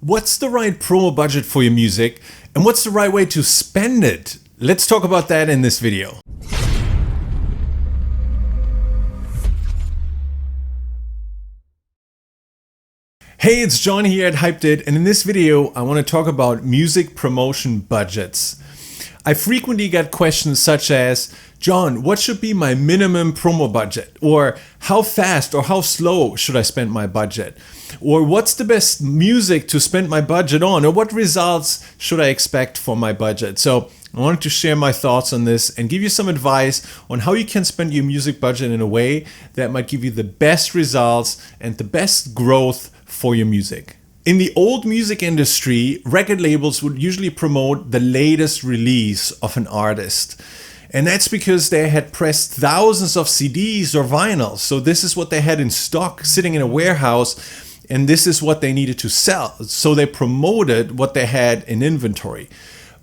What's the right promo budget for your music, and what's the right way to spend it? Let's talk about that in this video. Hey, it's John here at Hyped, and in this video I want to talk about music promotion budgets. I frequently get questions such as, John, what should be my minimum promo budget? Or how fast or how slow should I spend my budget? Or what's the best music to spend my budget on? Or what results should I expect for my budget? So I wanted to share my thoughts on this and give you some advice on how you can spend your music budget in a way that might give you the best results and the best growth for your music. In the old music industry, record labels would usually promote the latest release of an artist. And that's because they had pressed thousands of CDs or vinyls. So this is what they had in stock sitting in a warehouse, and this is what they needed to sell. So they promoted what they had in inventory.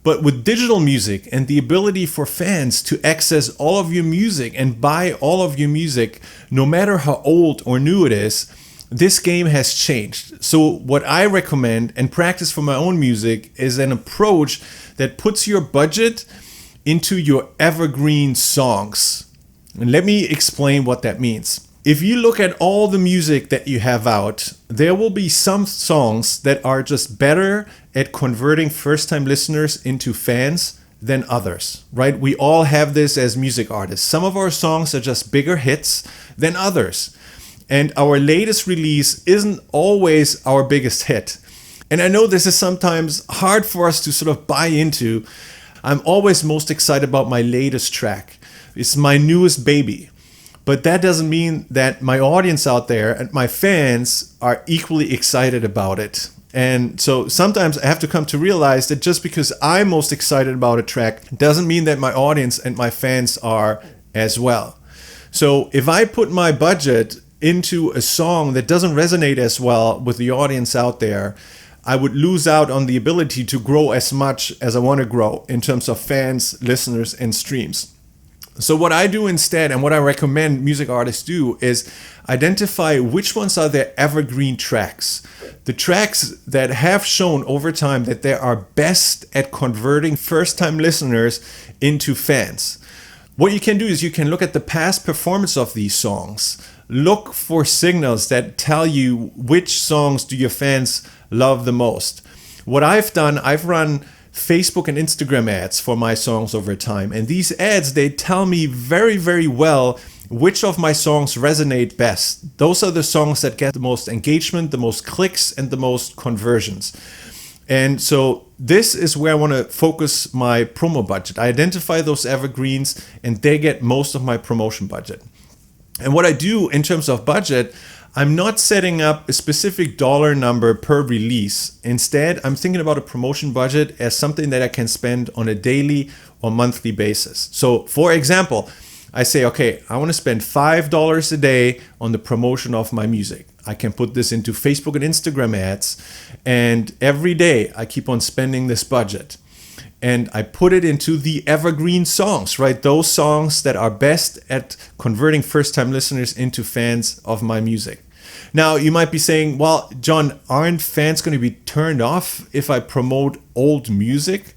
But with digital music and the ability for fans to access all of your music and buy all of your music, no matter how old or new it is, this game has changed. So what I recommend and practice for my own music is an approach that puts your budget into your evergreen songs. And let me explain what that means. If you look at all the music that you have out, there will be some songs that are just better at converting first-time listeners into fans than others, right? We all have this as music artists. Some of our songs are just bigger hits than others. And our latest release isn't always our biggest hit. And I know this is sometimes hard for us to sort of buy into. I'm always most excited about my latest track. It's my newest baby. But that doesn't mean that my audience out there and my fans are equally excited about it. And so sometimes I have to come to realize that just because I'm most excited about a track doesn't mean that my audience and my fans are as well. So if I put my budget into a song that doesn't resonate as well with the audience out there, I would lose out on the ability to grow as much as I want to grow in terms of fans, listeners, and streams. So what I do instead, and what I recommend music artists do, is identify which ones are their evergreen tracks. The tracks that have shown over time that they are best at converting first-time listeners into fans. What you can do is you can look at the past performance of these songs. Look for signals that tell you which songs do your fans love the most. What I've done, I've run Facebook and Instagram ads for my songs over time. And these ads, they tell me very, very well which of my songs resonate best. Those are the songs that get the most engagement, the most clicks, and the most conversions. And so this is where I want to focus my promo budget. I identify those evergreens and they get most of my promotion budget. And what I do in terms of budget, I'm not setting up a specific dollar number per release. Instead, I'm thinking about a promotion budget as something that I can spend on a daily or monthly basis. So for example, I say, okay, I want to spend $5 a day on the promotion of my music. I can put this into Facebook and Instagram ads, and every day I keep on spending this budget. And I put it into the evergreen songs, right? Those songs that are best at converting first-time listeners into fans of my music. Now, you might be saying, well, John, aren't fans going to be turned off if I promote old music?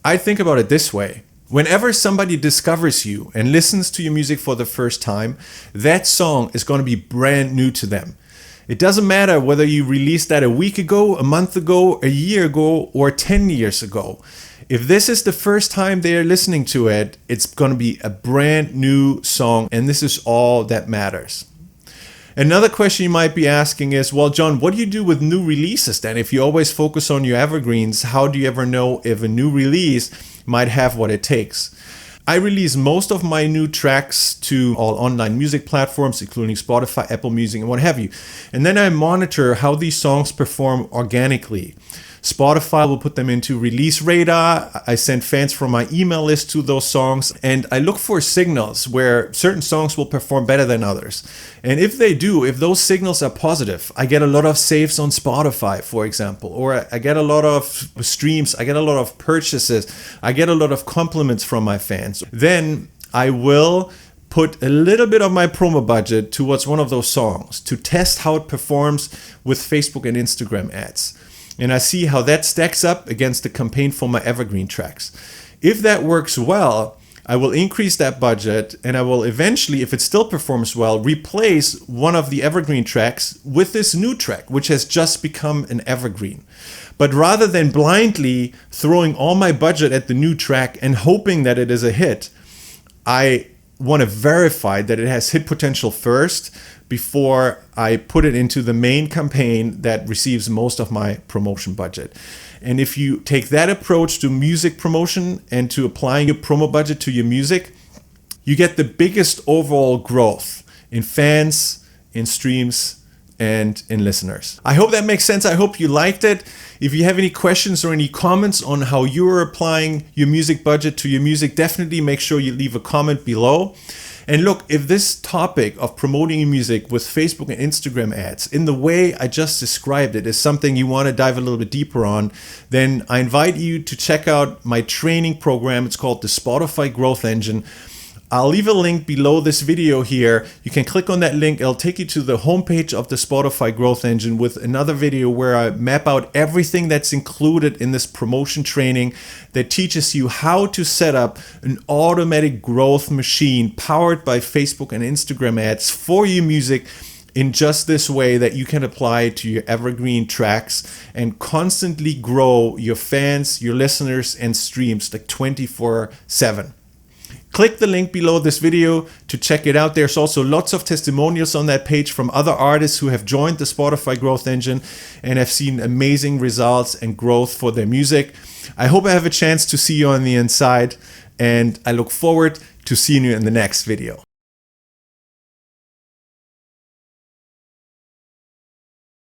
I think about it this way. Whenever somebody discovers you and listens to your music for the first time, that song is going to be brand new to them. It doesn't matter whether you released that a week ago, a month ago, a year ago, or 10 years ago. If this is the first time they're listening to it, it's going to be a brand new song, and this is all that matters. Another question you might be asking is, well, John, what do you do with new releases then? If you always focus on your evergreens, how do you ever know if a new release might have what it takes? I release most of my new tracks to all online music platforms, including Spotify, Apple Music, and what have you. And then I monitor how these songs perform organically. Spotify will put them into release radar. I send fans from my email list to those songs, and I look for signals where certain songs will perform better than others. And if they do, if those signals are positive, I get a lot of saves on Spotify, for example, or I get a lot of streams, I get a lot of purchases, I get a lot of compliments from my fans. Then I will put a little bit of my promo budget towards one of those songs to test how it performs with Facebook and Instagram ads. and I see how that stacks up against the campaign for my evergreen tracks. If that works well, I will increase that budget, and I will eventually, if it still performs well, replace one of the evergreen tracks with this new track, which has just become an evergreen. But rather than blindly throwing all my budget at the new track and hoping that it is a hit, I want to verify that it has hit potential first before I put it into the main campaign that receives most of my promotion budget. And if you take that approach to music promotion and to applying your promo budget to your music, you get the biggest overall growth in fans, in streams, and in listeners. I hope that makes sense. I hope you liked it. If you have any questions or any comments on how you're applying your music budget to your music, definitely make sure you leave a comment below. And look, if this topic of promoting your music with Facebook and Instagram ads in the way I just described it is something you want to dive a little bit deeper on, then I invite you to check out my training program. It's called the Spotify Growth Engine. I'll leave a link below this video here. You can click on that link. It'll take you to the homepage of the Spotify Growth Engine with another video where I map out everything that's included in this promotion training that teaches you how to set up an automatic growth machine powered by Facebook and Instagram ads for your music in just this way that you can apply it to your evergreen tracks and constantly grow your fans, your listeners, and streams like 24/7. Click the link below this video to check it out. There's also lots of testimonials on that page from other artists who have joined the Spotify Growth Engine and have seen amazing results and growth for their music. I hope I have a chance to see you on the inside, and I look forward to seeing you in the next video.